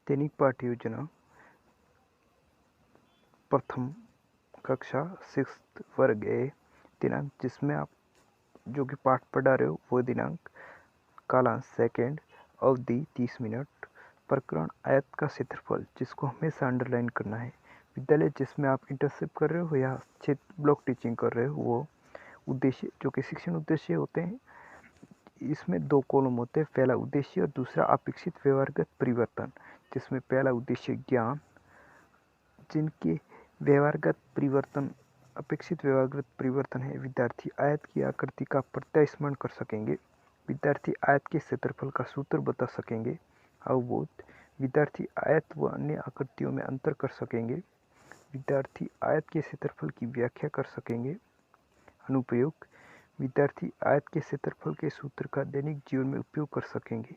दैनिक पाठ्य योजना प्रथम कक्षा 6th वर्ग ए दिनांक जिसमें आप जो कि पाठ पढ़ा रहे हो वो दिनांक कालांश सेकेंड अवधि 30 मिनट प्रकरण आयत का क्षेत्रफल जिसको हमेशा अंडरलाइन करना है। विद्यालय जिसमें आप इंटर्नशिप कर रहे हो या क्षेत्र ब्लॉक टीचिंग कर रहे हो वो उद्देश्य जो कि शिक्षण उद्देश्य होते हैं। इसमें दो कॉलम होते हैं, पहला उद्देश्य और दूसरा अपेक्षित व्यवहारगत परिवर्तन, जिसमें पहला उद्देश्य ज्ञान जिनके व्यवहारगत परिवर्तन अपेक्षित व्यवहारगत परिवर्तन है। विद्यार्थी आयत की आकृति का प्रत्यास्मरण कर सकेंगे, विद्यार्थी आयत के क्षेत्रफल का सूत्र बता सकेंगे। अवबोध विद्यार्थी आयत व अन्य आकृतियों में अंतर कर सकेंगे, विद्यार्थी आयत के क्षेत्रफल की व्याख्या कर सकेंगे। अनुप्रयोग विद्यार्थी आयत के क्षेत्रफल के सूत्र का दैनिक जीवन में उपयोग कर सकेंगे,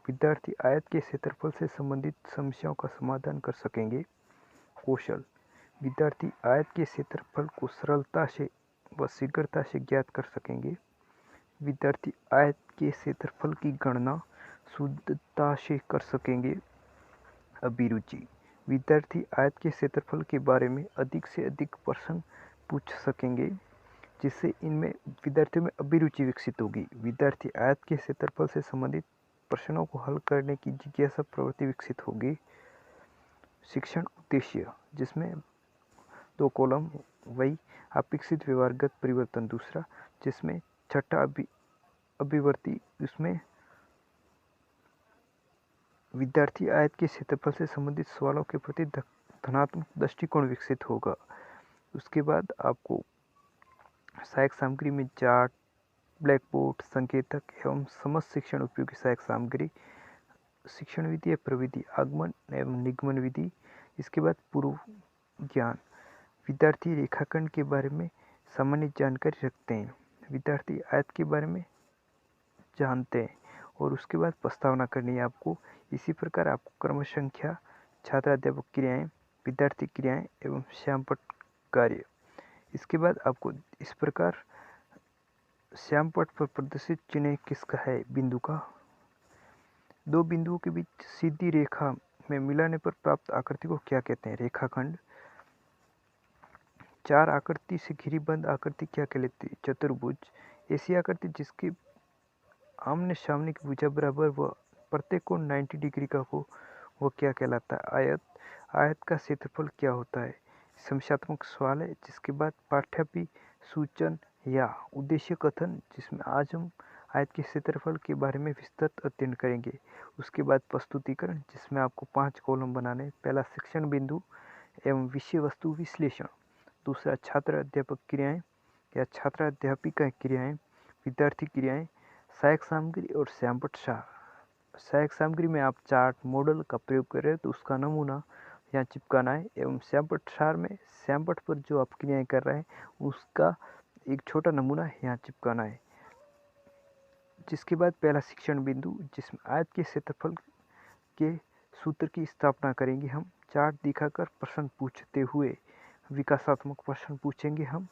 विद्यार्थी आयत के क्षेत्रफल से संबंधित समस्याओं का समाधान कर सकेंगे। कौशल विद्यार्थी आयत के क्षेत्रफल को सरलता से व शीघ्रता से ज्ञात कर सकेंगे, विद्यार्थी आयत के क्षेत्रफल की गणना शुद्धता से कर सकेंगे। अभिरुचि विद्यार्थी आयत के क्षेत्रफल के बारे में अधिक से अधिक प्रश्न पूछ सकेंगे, जिससे इनमें विद्यार्थियों में अभिरुचि विकसित होगी। विद्यार्थी आयत के क्षेत्रफल से संबंधित प्रश्नों को हल करने की जिज्ञासा प्रवृत्ति विकसित होगी। शिक्षण उद्देश्य जिसमें दो कॉलम वही अपेक्षित व्यवहारगत परिवर्तन, दूसरा जिसमें छठा अभिवर्ती, उसमें विद्यार्थी आयत के क्षेत्रफल से संबंधित सवालों के प्रति धनात्मक दृष्टिकोण विकसित होगा। उसके बाद आपको सहायक सामग्री में चार्ट, ब्लैक बोर्ड, संकेतक एवं समस्त शिक्षण उपयोगी सहायक सामग्री, शिक्षण विधि या प्रविधि, आगमन एवं निगमन विधि। इसके बाद पूर्व ज्ञान विद्यार्थी रेखाखंड के बारे में सामान्य जानकारी रखते हैं, विद्यार्थी आयत के बारे में जानते हैं और उसके बाद प्रस्तावना करनी है आपको। इसी प्रकार आपको क्रम संख्या, छात्र अध्यापक क्रियाएं, विद्यार्थी क्रियाएं एवं श्यामपट्ट कार्य। इसके बाद आपको इस प्रकार श्यामपट्ट पर प्रदर्शित चिन्ह किसका है, बिंदु का। दो बिंदुओं के बीच सीधी रेखा में मिलाने पर प्राप्त आकृति को क्या कहते हैं, रेखाखंड। चार आकृति से घिरी बंद आकृति क्या कहलाती है, चतुर्भुज। ऐसी आकृति जिसके आमने सामने की भुजा बराबर व प्रत्येक कोण 90 डिग्री का हो वो क्या कहलाता है, आयत। आयत का क्षेत्रफल क्या होता है, समस्यात्मक सवाल है। जिसके बाद पाठ्यपि सूचन या उद्देश्य कथन, जिसमें आज हम आयत के क्षेत्रफल के बारे में विस्तृत अध्ययन करेंगे। उसके बाद प्रस्तुतिकरण जिसमें आपको 5 कॉलम बनाने, पहला शिक्षण बिंदु एवं विषय वस्तु विश्लेषण, दूसरा छात्र अध्यापक क्रियाएं या छात्र अध्यापिका क्रियाएं, विद्यार्थी क्रियाएं, सहायक सामग्री और श्यामपट्ट सार। सहायक सामग्री में आप चार्ट मॉडल का प्रयोग कर रहे हो तो उसका नमूना यहाँ चिपकाना है, एवं श्यामपट्ट सार में श्यामपट्ट पर जो आप क्रियाएं कर रहे हैं उसका एक छोटा नमूना यहाँ चिपकाना है। जिसके बाद पहला शिक्षण बिंदु जिसमें आयत के क्षेत्रफल के सूत्र की स्थापना करेंगे हम, चार्ट दिखाकर प्रश्न पूछते हुए विकासात्मक प्रश्न पूछेंगे हम।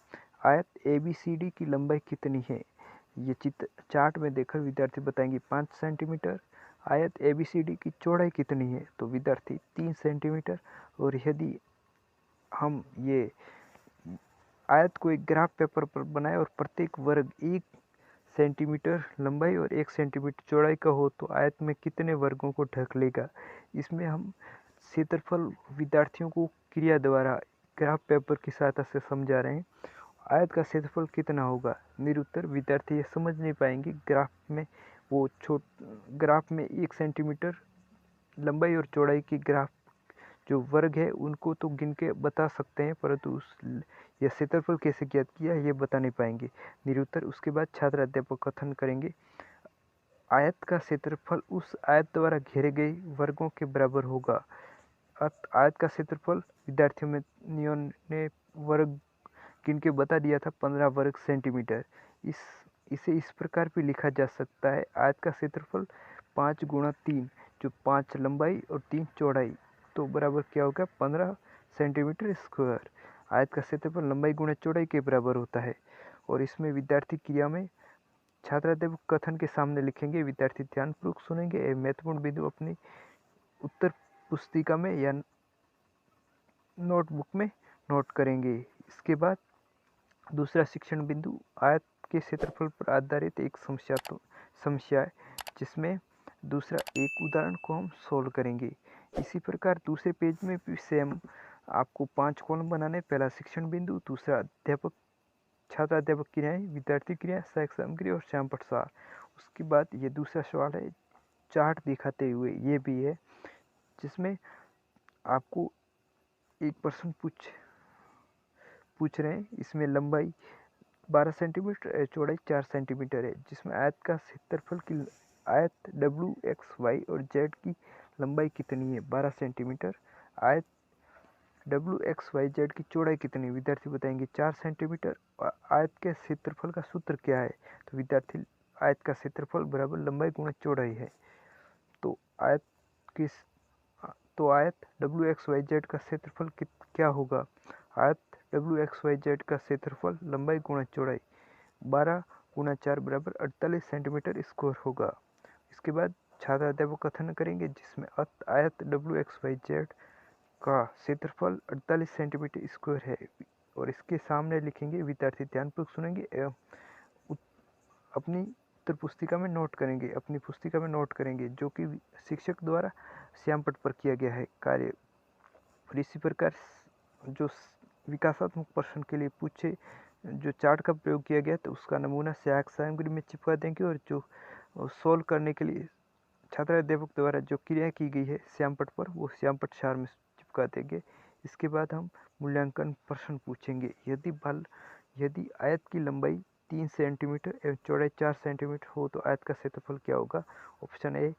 आयत ABCD की लंबाई कितनी है, ये चित्र चार्ट में देखकर विद्यार्थी बताएंगे 5 सेंटीमीटर। आयत ABCD की चौड़ाई कितनी है, तो विद्यार्थी 3 सेंटीमीटर। और यदि हम ये आयत को एक ग्राफ पेपर पर बनाए और प्रत्येक वर्ग 1 सेंटीमीटर लंबाई और 1 सेंटीमीटर चौड़ाई का हो तो आयत में कितने वर्गों को ढक लेगा। इसमें हम क्षेत्रफल विद्यार्थियों को क्रिया द्वारा ग्राफ पेपर की सहायता से समझा रहे हैं। आयत का क्षेत्रफल कितना होगा, निरुत्तर विद्यार्थी ये समझ नहीं पाएंगे। ग्राफ में 1 सेंटीमीटर लंबाई और चौड़ाई की ग्राफ जो वर्ग है उनको तो गिन के बता सकते हैं, परंतु यह क्षेत्रफल कैसे ज्ञात किया ये बता नहीं पाएंगे, निरुत्तर। उसके बाद छात्र अध्यापक कथन करेंगे। आयत का क्षेत्रफल उस आयत द्वारा घेरे गए वर्गों के बराबर होगा। आयत का क्षेत्रफल विद्यार्थियों ने वर्ग गिन के बता दिया था 15 वर्ग सेंटीमीटर। इसे इस प्रकार भी लिखा जा सकता है, आयत का क्षेत्रफल 5 गुणा 3 जो 5 लंबाई और 3 चौड़ाई तो बराबर क्या होगा 15 सेंटीमीटर स्क्वायर। आयत का क्षेत्रफल लंबाई गुणा चौड़ाई के बराबर होता है। और इसमें विद्यार्थी क्रिया में छात्राध्यापक कथन के सामने लिखेंगे, विद्यार्थी ध्यानपूर्वक सुनेंगे एवं महत्वपूर्ण बिंदु अपनी उत्तर पुस्तिका में या नोटबुक में नोट करेंगे। इसके बाद दूसरा शिक्षण बिंदु, आयत के क्षेत्रफल पर आधारित एक समस्या है, जिसमें दूसरा एक उदाहरण को हम सोल्व करेंगे। इसी प्रकार दूसरे पेज में भी सेम आपको 5 कॉलम बनाने। पहला शिक्षण बिंदु, दूसरा अध्यापक छात्र अध्यापक क्रियाएं, विद्यार्थी क्रिया, सहायक सामग्री और श्यामपट सार। उसके बाद ये दूसरा सवाल है चार्ट दिखाते हुए, ये भी है जिसमें आपको एक प्रश्न पूछ रहे हैं। इसमें लंबाई 12 सेंटीमीटर, चौड़ाई 4 सेंटीमीटर है, जिसमें आयत का क्षेत्रफल की आयत डब्ल्यू एक्स वाई और जेड की लंबाई कितनी है 12 सेंटीमीटर। आयत डब्ल्यू एक्स वाई जेड की चौड़ाई कितनी, विद्यार्थी बताएंगे 4 सेंटीमीटर। और आयत के क्षेत्रफल का सूत्र क्या है, तो विद्यार्थी आयत का क्षेत्रफल बराबर लंबाई गुणा चौड़ाई है। तो आयत किस तो आयत डब्ल्यू एक्स वाई जेड का क्षेत्रफल क्या होगा, आयत डब्ल्यू एक्स वाई जेड का क्षेत्रफल लंबाई गुणा चौड़ाई 12 गुणा 4 बराबर 48 सेंटीमीटर स्क्वायर होगा। इसके बाद छात्र अध्यापक कथन करेंगे, जिसमें आयत डब्ल्यू एक्स वाई जेड का क्षेत्रफल 48 सेंटीमीटर स्क्वायर है, और इसके सामने लिखेंगे। विद्यार्थी ध्यानपूर्वक सुनेंगे एवं अपनी उत्तर पुस्तिका में नोट करेंगे, अपनी पुस्तिका में नोट करेंगे, जो कि शिक्षक द्वारा श्यामपट पर किया गया है कार्य। और इसी प्रकार जो विकासात्मक प्रश्न के लिए पूछे जो चार्ट का प्रयोग किया गया, तो उसका नमूना सहायक सामग्री में चिपका देंगे, और जो सोल्व करने के लिए छात्र अध्यापक द्वारा जो क्रिया की गई है श्यामपट पर, वो श्यामपट सार में चिपका देंगे। इसके बाद हम मूल्यांकन प्रश्न पूछेंगे। यदि आयत की लंबाई 3 सेंटीमीटर एवं चौड़ाई 4 सेंटीमीटर हो तो आयत का क्षेत्रफल क्या होगा। Option A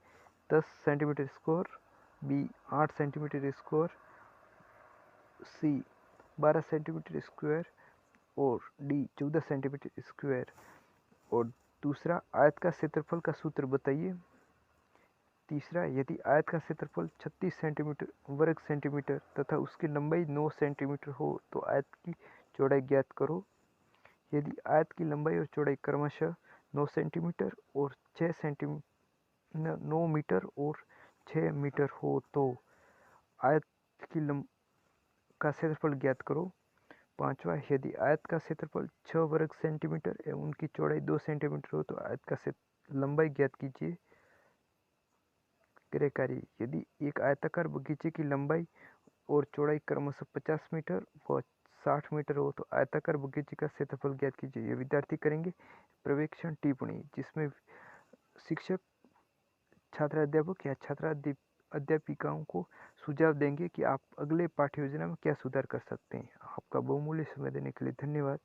10 centimetre square, B 8 centimetre square, C 12 centimetre square और डी 14 सेंटीमीटर स्क्वायर। और दूसरा, आयत का क्षेत्रफल का सूत्र बताइए। तीसरा, यदि आयत का क्षेत्रफल 36 सेंटीमीटर वर्ग सेंटीमीटर तथा उसकी लंबाई 9 सेंटीमीटर हो तो आयत की चौड़ाई ज्ञात करो। यदि आयत की लंबाई और चौड़ाई क्रमशः 9 सेंटीमीटर और 6 सेंटीमीटर 9 मीटर और 6 मीटर हो तो आयत का क्षेत्रफल ज्ञात करो। पांचवा, यदि आयत का क्षेत्रफल 6 वर्ग सेंटीमीटर एवं उनकी चौड़ाई 2 सेंटीमीटर हो तो आयत का लंबाई ज्ञात कीजिए। कार्यकारी, यदि एक आयताकार बगीचे की लंबाई और चौड़ाई क्रमशः 50 मीटर व 60 मीटर हो तो आयताकार बगीचे का क्षेत्रफल ज्ञात कीजिए। ये विद्यार्थी करेंगे। पर्यवेक्षण टिप्पणी, जिसमें शिक्षक छात्र अध्यापक या छात्र अध्यापिकाओं को सुझाव देंगे कि आप अगले पाठ्य योजना में क्या सुधार कर सकते हैं। आपका बहुमूल्य समय देने के लिए धन्यवाद।